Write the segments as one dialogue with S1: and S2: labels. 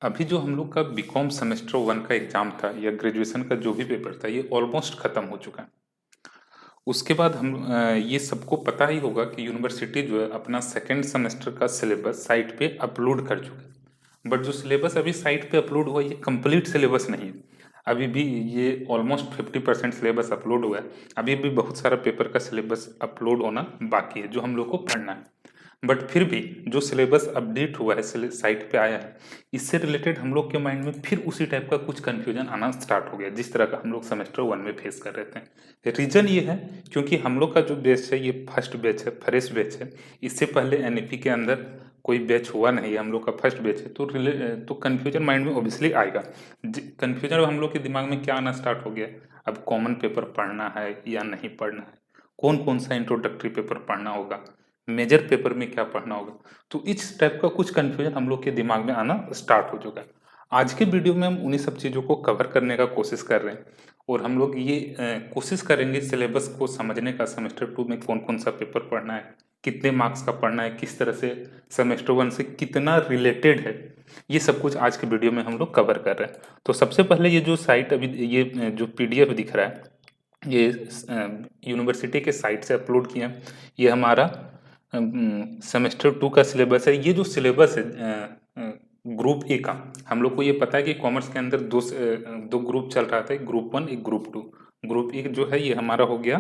S1: अभी जो हम लोग का बीकॉम सेमेस्टर वन का एग्जाम था या ग्रेजुएशन का जो भी पेपर था ये ऑलमोस्ट खत्म हो चुका है। उसके बाद ये सबको पता ही होगा कि यूनिवर्सिटी जो है अपना सेकेंड सेमेस्टर का सिलेबस साइट पे अपलोड कर चुकी है। बट जो सिलेबस अभी साइट पे अपलोड हुआ ये कंप्लीट सिलेबस नहीं है। अभी भी ये ऑलमोस्ट 50% सिलेबस अपलोड हुआ है। अभी भी बहुत सारा पेपर का सिलेबस अपलोड होना बाकी है जो हम लोग को पढ़ना है। बट फिर भी जो सिलेबस अपडेट हुआ है साइट पे आया है, इससे रिलेटेड हम लोग के माइंड में फिर उसी टाइप का कुछ कंफ्यूजन आना स्टार्ट हो गया जिस तरह का हम लोग सेमेस्टर वन में फेस कर रहे थे। रीजन ये है क्योंकि हम लोग का जो बैच है ये फर्स्ट बैच है, फ्रेश बैच है। इससे पहले एनईपी के अंदर कोई बैच हुआ नहीं है, हम लोग का फर्स्ट बैच है। तो कंफ्यूजन माइंड में ऑब्वियसली आएगा। कंफ्यूजन हम लोग के दिमाग में क्या आना स्टार्ट हो गया, अब कॉमन पेपर पढ़ना है या नहीं पढ़ना है, कौन कौन सा इंट्रोडक्टरी पेपर पढ़ना होगा, मेजर पेपर में क्या पढ़ना होगा। तो इस टाइप का कुछ कंफ्यूजन हम लोग के दिमाग में आना स्टार्ट हो चुका है। आज के वीडियो में हम उन्हीं सब चीज़ों को कवर करने का कोशिश कर रहे हैं और हम लोग ये कोशिश करेंगे सिलेबस को समझने का, सेमेस्टर टू में कौन कौन सा पेपर पढ़ना है, कितने मार्क्स का पढ़ना है, किस तरह से सेमेस्टर वन से कितना रिलेटेड है, ये सब कुछ आज के वीडियो में हम लोग कवर कर रहे हैं। तो सबसे पहले ये जो साइट अभी ये जो पीडीएफ दिख रहा है ये यूनिवर्सिटी के साइट से अपलोड किया है। ये हमारा सेमेस्टर टू का सिलेबस है। ये जो सिलेबस है ग्रुप ए का, हम लोग को ये पता है कि कॉमर्स के अंदर दो ग्रुप चल रहा था, एक ग्रुप वन एक ग्रुप टू। ग्रुप ए जो है ये हमारा हो गया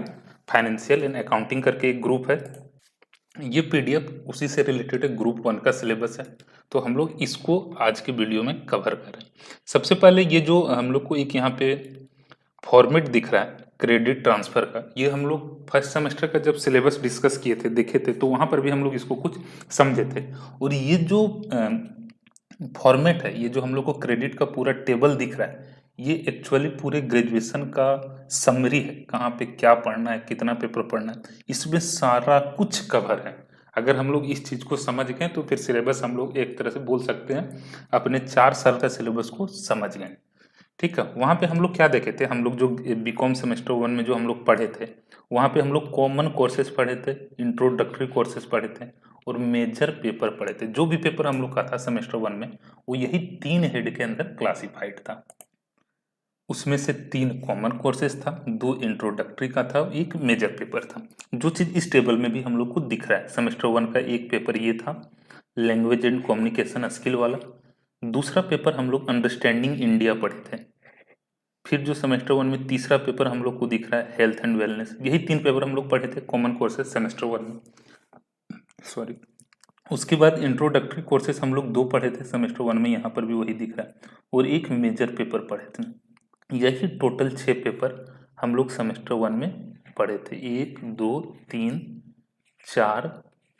S1: फाइनेंशियल एंड अकाउंटिंग करके एक ग्रुप है। ये पीडीएफ उसी से रिलेटेड है, ग्रुप वन का सिलेबस है। तो हम लोग इसको आज के वीडियो में कवर कर रहे हैं। सबसे पहले ये जो हम लोग को एक यहाँ पे फॉर्मेट दिख रहा है क्रेडिट ट्रांसफर का, ये हम लोग फर्स्ट सेमेस्टर का जब सिलेबस डिस्कस किए थे, देखे थे, तो वहां पर भी हम लोग इसको कुछ समझे थे। और ये जो फॉर्मेट है, ये जो हम लोग को क्रेडिट का पूरा टेबल दिख रहा है, ये एक्चुअली पूरे ग्रेजुएशन का समरी है, कहाँ पे क्या पढ़ना है, कितना पेपर पढ़ना है, इसमें सारा कुछ कवर है। अगर हम लोग इस चीज़ को समझ गए तो फिर सिलेबस हम लोग एक तरह से बोल सकते हैं अपने 4 साल का सिलेबस को समझ गए। ठीक है, वहाँ पे हम लोग क्या देखे थे, हम लोग जो बीकॉम सेमेस्टर वन में जो हम लोग पढ़े थे, वहाँ पे हम लोग कॉमन कोर्सेज पढ़े थे, इंट्रोडक्टरी कोर्सेज पढ़े थे और मेजर पेपर पढ़े थे। जो भी पेपर हम लोग का था सेमेस्टर वन में वो यही 3 हेड के अंदर क्लासिफाइड था। उसमें से 3 कॉमन कोर्सेज था, 2 इंट्रोडक्टरी का था, एक मेजर पेपर था। जो चीज़ इस टेबल में भी हम लोग को दिख रहा है, सेमेस्टर वन का एक पेपर ये था लैंग्वेज एंड कम्युनिकेशन स्किल वाला। दूसरा पेपर हम लोग अंडरस्टैंडिंग इंडिया पढ़े थे। फिर जो सेमेस्टर वन में तीसरा पेपर हम लोग को दिख रहा है हेल्थ एंड वेलनेस। यही 3 पेपर हम लोग पढ़े थे कॉमन कोर्सेज सेमेस्टर वन में, सॉरी। उसके बाद इंट्रोडक्टरी कोर्सेज हम लोग 2 पढ़े थे सेमेस्टर वन में, यहाँ पर भी वही दिख रहा है, और एक मेजर पेपर पढ़े थे। यही टोटल 6 पेपर हम लोग सेमेस्टर वन में पढ़े थे, 1 2 3 4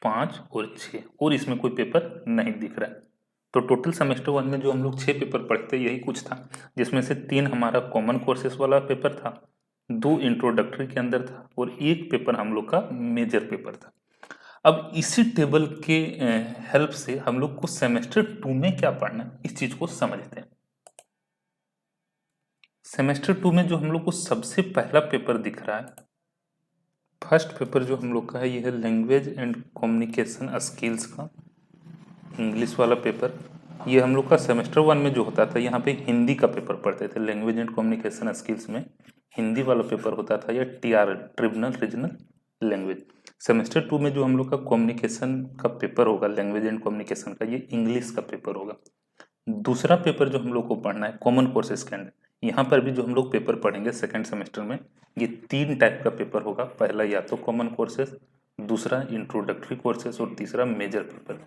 S1: 5 और 6, और इसमें कोई पेपर नहीं दिख रहा है। तो टोटल सेमेस्टर वन में जो हम लोग 6 पेपर पढ़े थे यही कुछ था, जिसमें से 3 हमारा कॉमन कोर्सेस वाला पेपर था, 2 इंट्रोडक्टरी के अंदर था और एक पेपर हम लोग का मेजर पेपर था। अब इसी टेबल के हेल्प से हम लोग को सेमेस्टर टू में क्या पढ़ना है इस चीज को समझते हैं। सेमेस्टर टू में जो हम लोग को सबसे पहला पेपर दिख रहा है, फर्स्ट पेपर जो हम लोग का है, ये है लैंग्वेज एंड कम्युनिकेशन स्किल्स का इंग्लिश वाला पेपर। ये हम लोग का सेमेस्टर वन में जो होता था, यहाँ पे हिंदी का पेपर पढ़ते थे, लैंग्वेज एंड कम्युनिकेशन स्किल्स में हिंदी वाला पेपर होता था, या TRL tribunal regional language. Semester two में जो हम लोग का कम्युनिकेशन का पेपर होगा, लैंग्वेज एंड कम्युनिकेशन का, ये इंग्लिश का पेपर होगा। दूसरा पेपर जो हम लोग को पढ़ना है कॉमन कोर्सेज के अंदर, यहाँ पर भी जो हम लोग पेपर पढ़ेंगे सेकेंड सेमेस्टर में, ये 3 टाइप का पेपर होगा। पहला या तो कॉमन कोर्सेज, दूसरा इंट्रोडक्टरी कोर्सेज और तीसरा मेजर पेपर।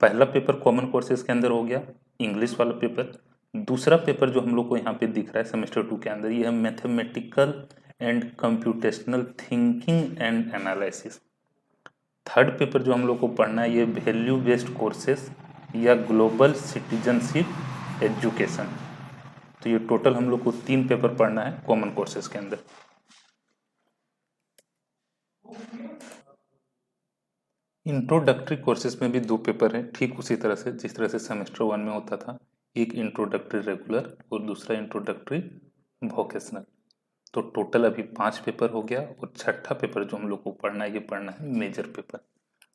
S1: पहला पेपर कॉमन कोर्सेज के अंदर हो गया इंग्लिश वाला पेपर। दूसरा पेपर जो हम लोग को यहाँ पे दिख रहा है सेमेस्टर टू के अंदर, ये है mathematical and computational thinking and analysis. Third paper जो हम लोग को पढ़ना है, ये वैल्यू बेस्ड कोर्सेज या ग्लोबल सिटीजनशिप एजुकेशन। तो ये टोटल हम लोग को 3 पेपर पढ़ना है कॉमन कोर्सेज के अंदर। इंट्रोडक्टरी कोर्सेज में भी 2 पेपर हैं, ठीक उसी तरह से जिस तरह से सेमेस्टर वन में होता था, एक इंट्रोडक्टरी रेगुलर और दूसरा इंट्रोडक्टरी वोकेशनल। तो टोटल अभी 5 पेपर हो गया, और छठा पेपर जो हम लोग को पढ़ना है, ये पढ़ना है मेजर पेपर।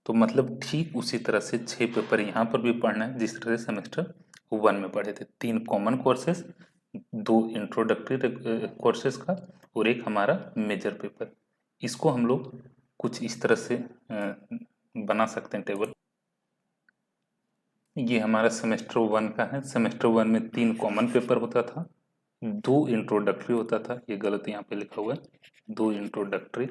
S1: तो मतलब ठीक उसी तरह से 6 पेपर यहाँ पर भी पढ़ना है जिस तरह से सेमेस्टर वन में पढ़े थे। 3 कॉमन कोर्सेज, 2 इंट्रोडक्टरी कोर्सेज का और एक हमारा मेजर पेपर। इसको हम लोग कुछ इस तरह से बना सकते हैं टेबल। ये हमारा सेमेस्टर 1 का है। सेमेस्टर 1 में 3 कॉमन पेपर होता था, 2 इंट्रोडक्टरी होता था, ये गलत यहाँ पे लिखा हुआ है, 2 इंट्रोडक्टरी,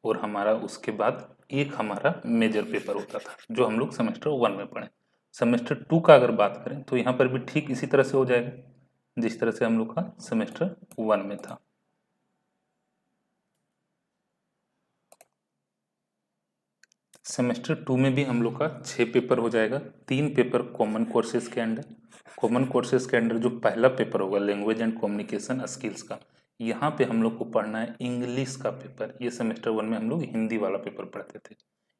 S1: और हमारा उसके बाद एक हमारा मेजर पेपर होता था जो हम लोग सेमेस्टर 1 में पढ़े। सेमेस्टर 2 का अगर बात करें तो यहाँ पर भी ठीक इसी तरह से हो जाएगा जिस तरह से हम लोग का सेमेस्टर 1 में था। सेमेस्टर 2 में भी हम लोग का 6 पेपर हो जाएगा, 3 पेपर कॉमन कोर्सेज के अंडर। कॉमन कोर्सेज के अंडर जो पहला पेपर होगा लैंग्वेज एंड कम्युनिकेशन स्किल्स का, यहाँ पे हम लोग को पढ़ना है इंग्लिश का पेपर। ये सेमेस्टर 1 में हम लोग हिंदी वाला पेपर पढ़ते थे,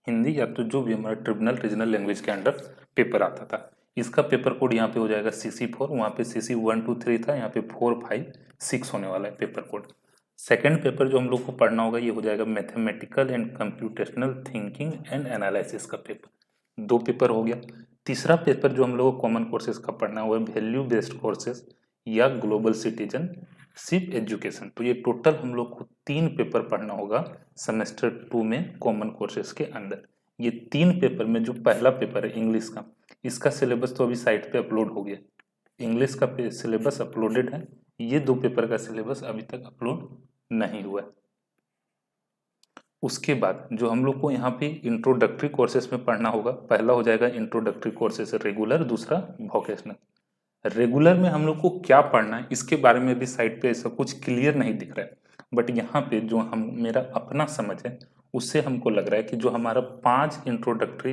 S1: हिंदी या तो जो भी हमारा ट्रिब्यूनल रीजनल लैंग्वेज के अंडर पेपर आता था। इसका पेपर कोड यहाँ पे हो जाएगा CC4, वहाँ पे CC 1 2 3 था, यहाँ पे 4 5 6 होने वाला है पेपर कोड। सेकेंड पेपर जो हम लोग को पढ़ना होगा ये हो जाएगा mathematical and computational thinking and analysis का पेपर। 2 पेपर हो गया। तीसरा पेपर जो हम लोग को कॉमन कोर्सेज का पढ़ना हुआ है वैल्यू बेस्ड कोर्सेज या ग्लोबल सिटीजनशिप एजुकेशन। तो ये टोटल हम लोग को 3 पेपर पढ़ना होगा सेमेस्टर 2 में कॉमन कोर्सेज के अंदर। ये 3 पेपर में जो पहला पेपर है इंग्लिश का, इसका सिलेबस तो अभी साइट पे अपलोड हो गया, इंग्लिश का सिलेबस अपलोडेड है। ये 2 पेपर का सिलेबस अभी तक अपलोड नहीं हुआ है। उसके बाद जो हम लोग को यहाँ पे इंट्रोडक्टरी कोर्सेज में पढ़ना होगा, पहला हो जाएगा इंट्रोडक्टरी कोर्सेज रेगुलर, दूसरा वोकेशनल। रेगुलर में हम लोग को क्या पढ़ना है इसके बारे में भी साइट पे ऐसा कुछ क्लियर नहीं दिख रहा है, बट यहाँ पे जो हम मेरा अपना समझ है उससे हमको लग रहा है कि जो हमारा 5 इंट्रोडक्टरी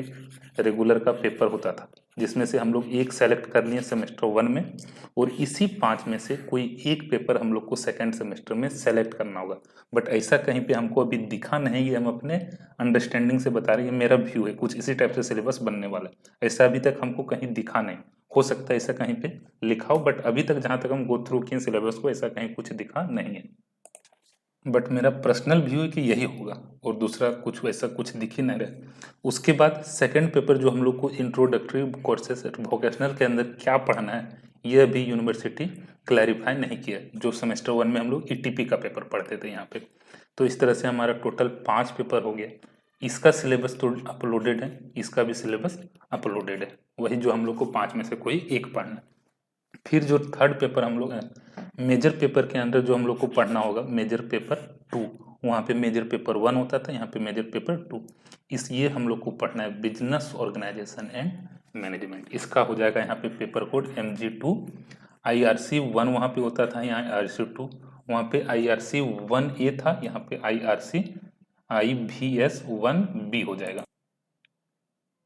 S1: रेगुलर का पेपर होता था जिसमें से हम लोग एक सेलेक्ट कर लिए सेमेस्टर 1 में, और इसी 5 में से कोई एक पेपर हम लोग को सेकेंड सेमेस्टर में सेलेक्ट करना होगा। बट ऐसा कहीं पे हमको अभी दिखा नहीं, ये हम अपने अंडरस्टैंडिंग से बता रहे हैं, ये मेरा व्यू है, कुछ इसी टाइप से सिलेबस बनने वाला है। ऐसा अभी तक हमको कहीं दिखा नहीं, हो सकता है ऐसा कहीं पे लिखा हो, बट अभी तक जहाँ तक हम गो थ्रू किए सिलेबस को ऐसा कहीं कुछ दिखा नहीं है। बट मेरा पर्सनल व्यू है कि यही होगा और दूसरा कुछ वैसा कुछ दिख ही नहीं रहा। उसके बाद सेकंड पेपर जो हम लोग को इंट्रोडक्टरी कोर्सेस वोकेशनल के अंदर क्या पढ़ना है ये अभी यूनिवर्सिटी क्लैरिफाई नहीं किया। जो सेमेस्टर 1 में हम लोग ETP का पेपर पढ़ते थे यहाँ पे, तो इस तरह से हमारा टोटल 5 पेपर हो गया। इसका सिलेबस तो अपलोडेड है, इसका भी सिलेबस अपलोडेड है, वही जो हम लोग को 5 में से कोई एक पढ़ना है। फिर जो थर्ड पेपर हम लोग मेजर पेपर के अंदर जो हम लोग को पढ़ना होगा मेजर पेपर 2, वहाँ पे मेजर पेपर 1 होता था, यहाँ पे मेजर पेपर 2। ये हम लोग को पढ़ना है बिजनेस ऑर्गेनाइजेशन एंड मैनेजमेंट। इसका हो जाएगा यहाँ पे पेपर कोड MG2। IRC 1 वहाँ पे होता था, यहाँ IRC 2, वहाँ पे IRC 1A था, यहाँ पे IRC IVS 1B हो जाएगा।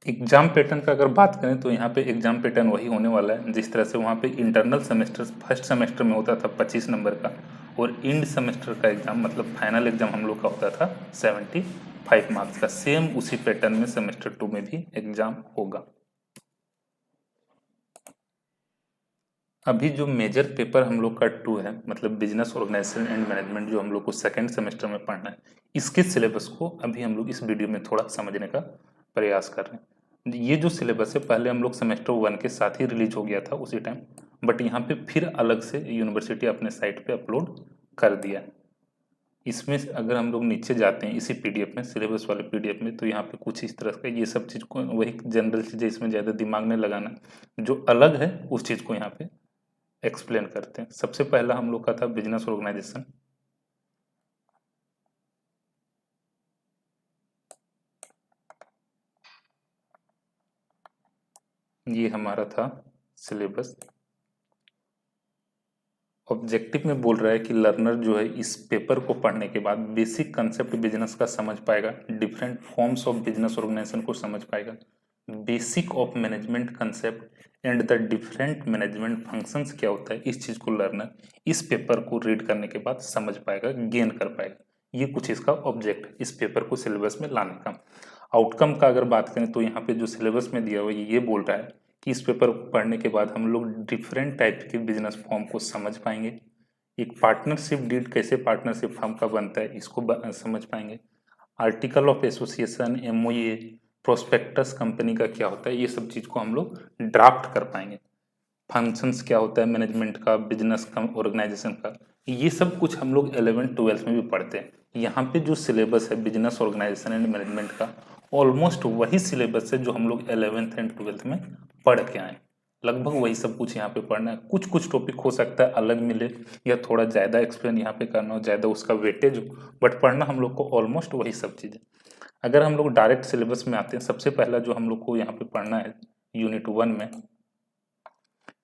S1: एग्जाम पैटर्न का अगर बात करें तो यहाँ पे एग्जाम पैटर्न वही होने वाला है जिस तरह से वहाँ पे इंटरनल सेमेस्टर फर्स्ट सेमेस्टर में होता था 25 नंबर का, और इंड सेमेस्टर का एग्जाम मतलब फाइनल एग्जाम हम लोग का होता था 75 मार्क्स का। सेम उसी पैटर्न में सेमेस्टर 2 में भी एग्जाम होगा। अभी जो मेजर पेपर हम लोग का 2 है मतलब बिजनेस ऑर्गेनाइजेशन एंड मैनेजमेंट, जो हम लोग को सेकेंड सेमेस्टर में पढ़ना है, इसके सिलेबस को अभी हम लोग इस वीडियो में थोड़ा समझने का प्रयास कर रहे हैं। ये जो सिलेबस है पहले हम लोग सेमेस्टर 1 के साथ ही रिलीज हो गया था उसी टाइम, बट यहाँ पे फिर अलग से यूनिवर्सिटी अपने साइट पे अपलोड कर दिया। इसमें अगर हम लोग नीचे जाते हैं इसी PDF में, सिलेबस वाले PDF में, तो यहाँ पे कुछ इस तरह का ये सब चीज़ को, वही जनरल चीज़ें, इसमें ज़्यादा दिमाग नहीं लगाना, जो अलग है उस चीज़ को यहाँ पे एक्सप्लेन करते हैं। सबसे पहला हम लोग का था बिजनेस ऑर्गेनाइजेशन। ये हमारा था सिलेबस। ऑब्जेक्टिव में बोल रहा है कि लर्नर जो है इस पेपर को पढ़ने के बाद बेसिक कंसेप्ट बिजनेस का समझ पाएगा, different forms of business organisation को समझ पाएगा, basic of management concept and the different management functions क्या होता है, इस चीज को लर्नर इस पेपर को रीड करने के बाद समझ पाएगा, गेन कर पाएगा। ये कुछ इसका ऑब्जेक्ट है इस पेपर को सिलेबस में लाने का। आउटकम का अगर बात करें तो यहाँ पे जो सिलेबस में दिया हुआ है ये बोल रहा है कि इस पेपर को पढ़ने के बाद हम लोग डिफरेंट टाइप के बिजनेस फॉर्म को समझ पाएंगे, एक पार्टनरशिप डीड कैसे पार्टनरशिप फर्म का बनता है इसको समझ पाएंगे, article of association MOA prospectus company का क्या होता है, ये सब चीज़ को हम लोग ड्राफ्ट कर पाएंगे। फंक्शंस क्या होता है मैनेजमेंट का, बिजनेस का, ऑर्गेनाइजेशन का, ये सब कुछ हम लोग 11th-12th में भी पढ़ते हैं। यहाँ पे जो सिलेबस है बिजनेस ऑर्गेनाइजेशन एंड मैनेजमेंट का, ऑलमोस्ट वही सिलेबस है जो हम लोग 11th एंड 12th में पढ़ के आए। लगभग वही सब कुछ यहाँ पे पढ़ना है। कुछ कुछ टॉपिक हो सकता है अलग मिले या थोड़ा ज़्यादा एक्सप्लेन यहाँ पे करना हो, ज़्यादा उसका वेटेज हो, बट पढ़ना हम लोग को ऑलमोस्ट वही सब चीज़ है। अगर हम लोग डायरेक्ट सिलेबस में आते हैं, सबसे पहला जो हम लोग को यहाँ पे पढ़ना है यूनिट 1 में,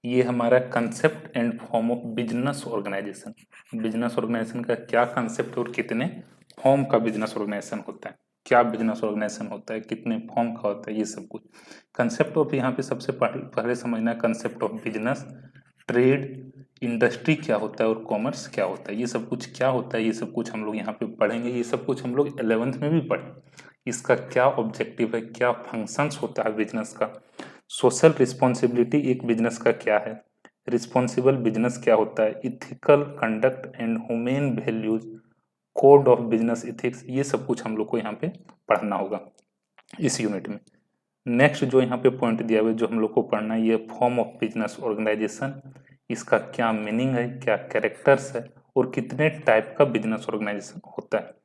S1: ये हमारा concept and form of business organisation. Business organisation का क्या कंसेप्ट और कितने फॉर्म का बिजनेस ऑर्गेनाइजेशन होता है, क्या बिजनेस ऑर्गेनाइजेशन होता है, कितने फॉर्म का होता है, ये सब कुछ कंसेप्ट ऑफ यहाँ पे सबसे पहले समझना है concept of business, trade, industry क्या होता है और कॉमर्स क्या होता है, ये सब कुछ क्या होता है, ये सब कुछ हम लोग यहाँ पे पढ़ेंगे। ये सब कुछ हम लोग 11th में भी पढ़े। इसका क्या ऑब्जेक्टिव है, क्या फंक्शंस होता है बिजनेस का, सोशल रिस्पॉन्सिबिलिटी एक बिजनेस का क्या है, रिस्पॉन्सिबल बिजनेस क्या होता है, ethical conduct and human values, code of business ethics, ये सब कुछ हम लोग को यहाँ पे पढ़ना होगा इस यूनिट में। नेक्स्ट जो यहाँ पे पॉइंट दिया हुआ है जो हम लोग को पढ़ना है, ये फॉर्म ऑफ बिजनेस ऑर्गेनाइजेशन, इसका क्या मीनिंग है, क्या कैरेक्टर्स है और कितने टाइप का बिजनेस ऑर्गेनाइजेशन होता है।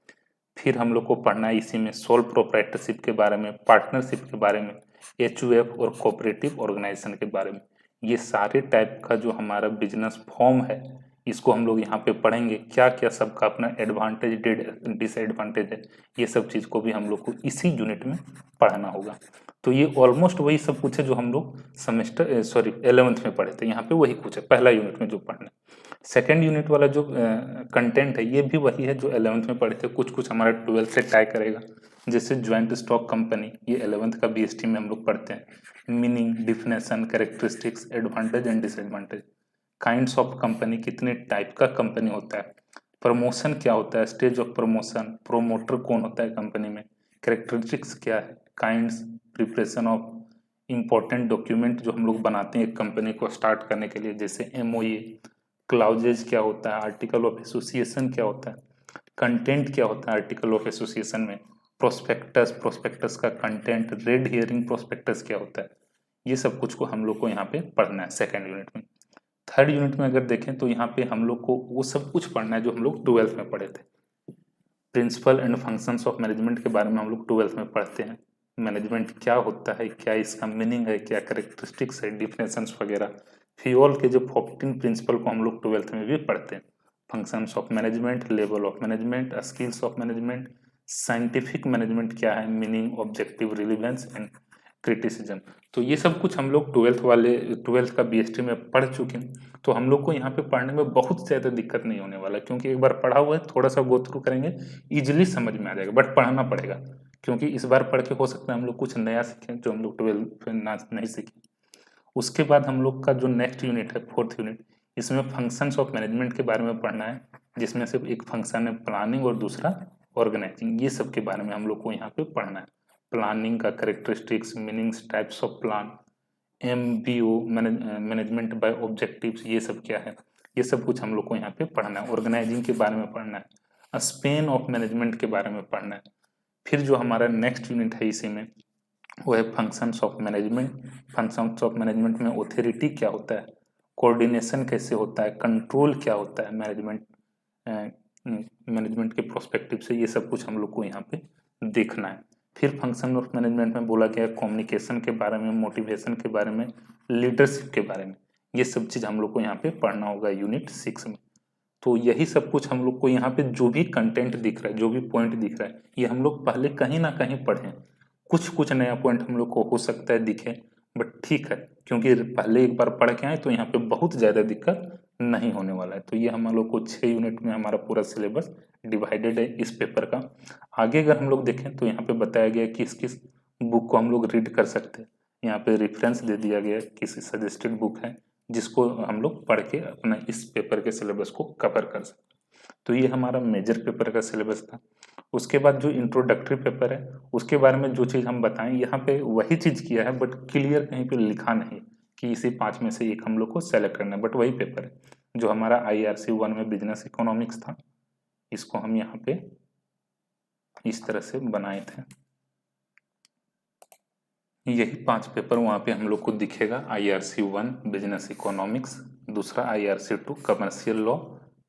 S1: फिर हम लोग को पढ़ना है इसी में सोल प्रोप्राइटरशिप के बारे में, पार्टनरशिप के बारे में, एचयूएफ और कोऑपरेटिव ऑर्गेनाइजेशन के बारे में। ये सारे टाइप का जो हमारा बिजनेस फॉर्म है, इसको हम लोग यहाँ पे पढ़ेंगे, क्या क्या सबका अपना एडवांटेज डिसएडवांटेज है, ये सब चीज़ को भी हम लोग को इसी यूनिट में पढ़ना होगा। तो ये ऑलमोस्ट वही सब कुछ है जो हम लोग सेमेस्टर 11th में पढ़े थे, यहाँ पे वही कुछ है पहला यूनिट में जो पढ़ना है। सेकेंड यूनिट वाला जो कंटेंट है ये भी वही है जो 11th में पढ़े थे, कुछ कुछ हमारा 12th से टाई करेगा। जैसे ज्वाइंट स्टॉक कंपनी, ये 11th का बीएसटी में हम लोग पढ़ते हैं। Meaning, definition, characteristics, advantage and disadvantage, kinds of company, कितने टाइप का कंपनी होता है, प्रमोशन क्या होता है, स्टेज ऑफ प्रमोशन, प्रोमोटर कौन होता है कंपनी में, कैरेक्टरिस्टिक्स क्या है, kinds, preparation of important document जो हम लोग बनाते हैं एक कंपनी को स्टार्ट करने के लिए, जैसे एमओए, क्लाउजेज क्या होता है, आर्टिकल ऑफ एसोसिएशन क्या होता है, कंटेंट क्या होता है आर्टिकल ऑफ एसोसिएशन में, प्रोस्पेक्टस, प्रोस्पेक्टस का कंटेंट, रेड हियरिंग प्रोस्पेक्टस क्या होता है, ये सब कुछ को हम लोग को यहाँ पे पढ़ना है सेकेंड यूनिट में। थर्ड यूनिट में अगर देखें तो यहाँ पे हम लोग को वो सब कुछ पढ़ना है जो हम लोग 12th में पढ़े थे। Principle and functions of management के बारे में हम लोग 12th में पढ़ते हैं। मैनेजमेंट क्या होता है, क्या इसका मीनिंग है, क्या कैरेक्टरिस्टिक्स है, डिफिनेशंस वगैरह। फियोल के जो 14 प्रिंसिपल को हम लोग 12th में भी पढ़ते हैं। Functions of management, level of management, skills of management, scientific management क्या है, meaning, objective, relevance and criticism. तो ये सब कुछ हम लोग 12th का बीएसटी में पढ़ चुके हैं। तो हम लोग को यहाँ पे पढ़ने में बहुत ज़्यादा दिक्कत नहीं होने वाला, क्योंकि एक बार पढ़ा हुआ है, थोड़ा सा गो थ्रू करेंगे, इजिली समझ में आ जाएगा, बट पढ़ना पड़ेगा, क्योंकि इस बार पढ़ के हो सकता है हम लोग कुछ नया सीखें जो हम लोग 12th में ना नहीं सीखे। उसके बाद हम लोग का जो नेक्स्ट यूनिट है, फोर्थ यूनिट, इसमें फंक्शंस ऑफ मैनेजमेंट के बारे में पढ़ना है, जिसमें से एक फंक्शन है प्लानिंग और दूसरा ऑर्गेनाइजिंग। ये सब के बारे में हम लोग को यहाँ पे पढ़ना है। प्लानिंग का characteristics, meanings, types of plan, MBO, management by objectives, ये सब क्या है, ये सब कुछ हम लोग को यहाँ पे पढ़ना है। ऑर्गेनाइजिंग के बारे में पढ़ना है, स्पेन ऑफ मैनेजमेंट के बारे में पढ़ना है। फिर जो हमारा नेक्स्ट यूनिट है इसी में, वो है functions of management. Functions of management में ऑथोरिटी क्या होता है, कोऑर्डिनेशन कैसे होता है, कंट्रोल क्या होता है मैनेजमेंट के प्रोस्पेक्टिव से, ये सब कुछ हम लोग को यहाँ पे देखना है। फिर फंक्शन ऑफ मैनेजमेंट में बोला गया कम्युनिकेशन के बारे में, मोटिवेशन के बारे में, लीडरशिप के बारे में, ये सब चीज़ हम लोग को यहाँ पे पढ़ना होगा यूनिट 6 में। तो यही सब कुछ हम लोग को यहाँ पे जो भी कंटेंट दिख रहा है, जो भी पॉइंट दिख रहा है, ये हम लोग पहले कहीं ना कहीं पढ़े। कुछ कुछ नया पॉइंट हम लोग को हो सकता है दिखे, बट ठीक है, क्योंकि पहले एक बार पढ़ के आए तो यहाँ पे बहुत ज़्यादा दिक्कत नहीं होने वाला है। तो ये हम लोग को 6 यूनिट में हमारा पूरा सिलेबस डिवाइडेड है इस पेपर का। आगे अगर हम लोग देखें तो यहाँ पे बताया गया किस किस बुक को हम लोग रीड कर सकते हैं। यहाँ पे रेफरेंस दे दिया गया किस सजेस्टेड बुक है जिसको हम लोग पढ़ के अपना इस पेपर के सिलेबस को कवर कर सकते। तो ये हमारा मेजर पेपर का सिलेबस था। उसके बाद जो इंट्रोडक्टरी पेपर है उसके बारे में जो चीज़ हम बताएं, यहाँ पे वही चीज़ किया है, बट क्लियर कहीं पे लिखा नहीं कि इसी 5 में से एक हम लोग को सेलेक्ट करना है, बट वही पेपर है जो हमारा IRC 1 में बिजनेस इकोनॉमिक्स था। इसको हम यहाँ पे इस तरह से बनाए थे। यही 5 पेपर वहाँ पे हम लोग को दिखेगा। IRC 1 बिजनेस इकोनॉमिक्स, दूसरा IRC 2 कमर्शियल लॉ,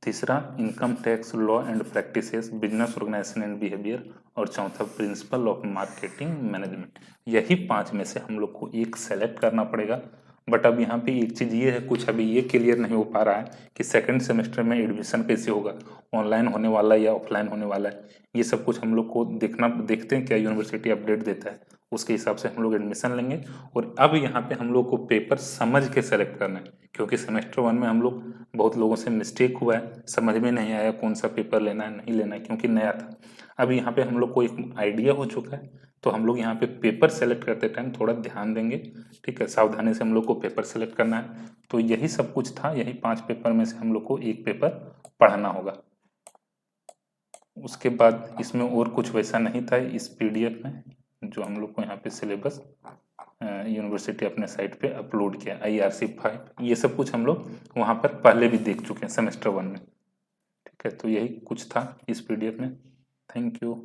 S1: तीसरा income tax law and practices business organisation and behaviour, और चौथा प्रिंसिपल ऑफ मार्केटिंग मैनेजमेंट। यही 5 में से हम लोग को एक सेलेक्ट करना पड़ेगा। बट अब यहाँ पे एक चीज़ ये है, कुछ अभी ये क्लियर नहीं हो पा रहा है कि सेकंड सेमेस्टर में एडमिशन कैसे होगा, ऑनलाइन होने वाला है या ऑफलाइन होने वाला है। ये सब कुछ हम लोग को देखते हैं क्या यूनिवर्सिटी अपडेट देता है, उसके हिसाब से हम लोग एडमिशन लेंगे। और अब यहाँ पे हम लोग को पेपर समझ के सेलेक्ट करना है, क्योंकि सेमेस्टर 1 में हम लोग बहुत लोगों से मिस्टेक हुआ है, समझ में नहीं आया कौन सा पेपर लेना है नहीं लेना है, क्योंकि नया था। अब यहाँ पे हम लोग को एक आइडिया हो चुका है, तो हम लोग यहाँ पे पेपर सेलेक्ट करते टाइम थोड़ा ध्यान देंगे। ठीक है, सावधानी से हम लोग को पेपर सेलेक्ट करना है। तो यही सब कुछ था, यही 5 पेपर में से हम लोग को एक पेपर पढ़ना होगा। उसके बाद इसमें और कुछ वैसा नहीं था इस PDF में, जो हम लोग को यहाँ पे सिलेबस यूनिवर्सिटी अपने साइट पे अपलोड किया। IRC 5 ये सब कुछ हम लोग वहाँ पर पहले भी देख चुके हैं सेमेस्टर 1 में। ठीक है, तो यही कुछ था इस PDF में। Thank you.